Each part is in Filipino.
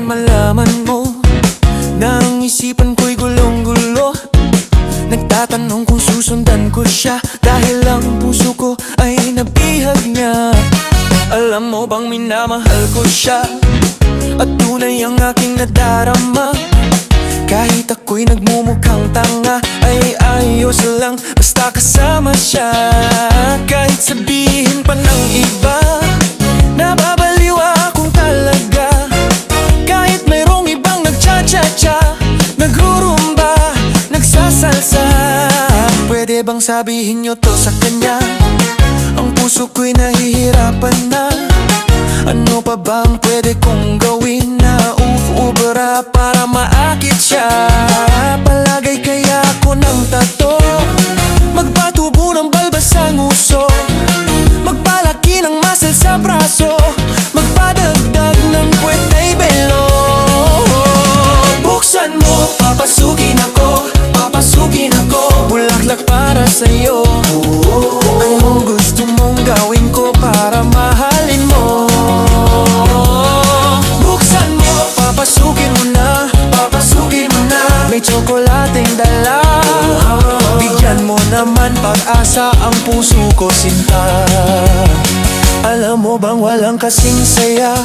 naman malaman mo na ang isipan ko'y gulong-gulo. Nagtatanong kung susundan ko siya dahil ang puso ko ay nabihag niya. Alam mo bang minamahal ko siya at tunay ang aking nadarama. Kahit ako'y nagmumukhang tanga ay ayos lang basta kasama siya. Kahit sabihin pa ng iba nababaliw akong talaga. Kahit mayroong ibang nagcha-cha-cha, nagrurumba, nagsasalsa. Pwede bang sabihin nyo to sa kanya? Ang puso ko'y nahihirapan na. Ano pa bang pwede kong gawin na uf-ubra para maakit siya? Palagay kaya ako ng tato, magpatubo ng balbas sa nguso, magpalaki ng muscle sa braso, magpadagdag ng puwet ay belo. Buksan mo, papasukin ako, papasukin ako. Bulaklak para sa'yo. Anong gusto mong gawin ko para mahalin mo? Buksan mo, papasukin mo na, papasukin mo na. May tsokolating dala. Bigyan mo naman pag-asa ang puso ko, sinta. Alam mo bang walang kasing saya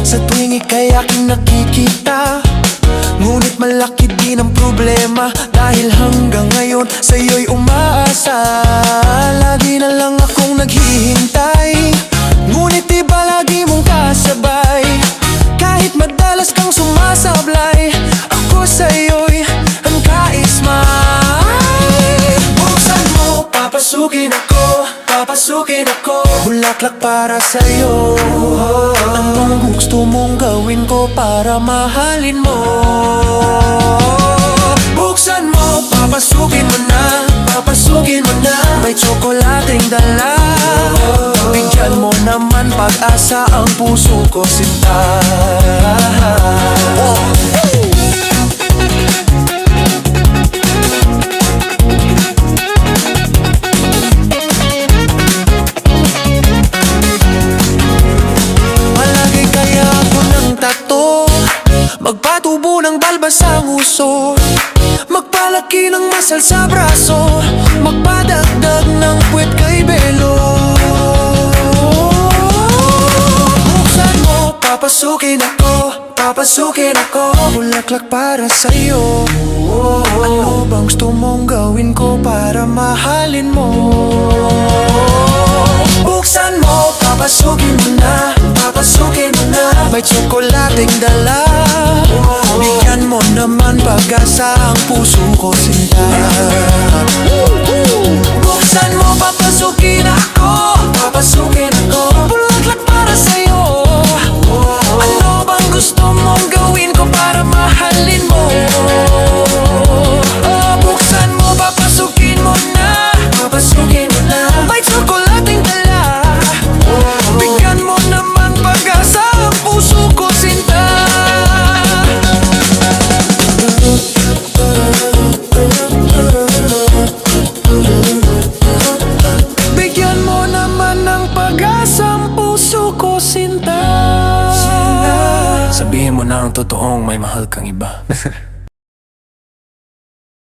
sa tuwing ika'y aking nakikita? Ngunit malaki din ang problema dahil hanggang ngayon sa'yo'y umaasa. Lagi na lang akong naghihintay, ngunit iba lagi mong kasabay. Kahit madalas kang sumasablay, ako sa'yo'y hangkaismay. Buksan mo, papasukin ako, papasukin ako. Bulaklak para sa'yo. Anong gusto mong gawin ko para mahalin mo? Buksan mo, papasukin mo na, papasukin mo na. May tsokolating dala. Bigyan mo naman pag-asa ang puso ko, sinta. Malagay kaya ako ng tato, magpatubo ng balbas sa nguso, magpalaki ng muscle sa braso, magpadagdag ng puwet kay belo. Buksan mo, papasukin ako, papasukin ako. Bulaklak para sa'yo. Ano bang gusto mong gawin ko para mahalin mo? Buksan mo, papasukin mo na, papasukin mo na. May tsokolating dala. Bigyan mo naman pag-asa ang puso ko, sinta. Buksan mo, papasukin ako, papasukin ako. Bulaklak para sa'yo. Ano bang gusto mong gawin ko para mahalin mo? Buksan mo, papasukin mo na, papasukin mo na. May tsokolating dala. Bigyan mo naman pag-asa ang puso ko, sinta. Bigyan mo naman ng pag-asa ang puso ko, sinta. Sabihin mo na ang totoong may mahal kang iba.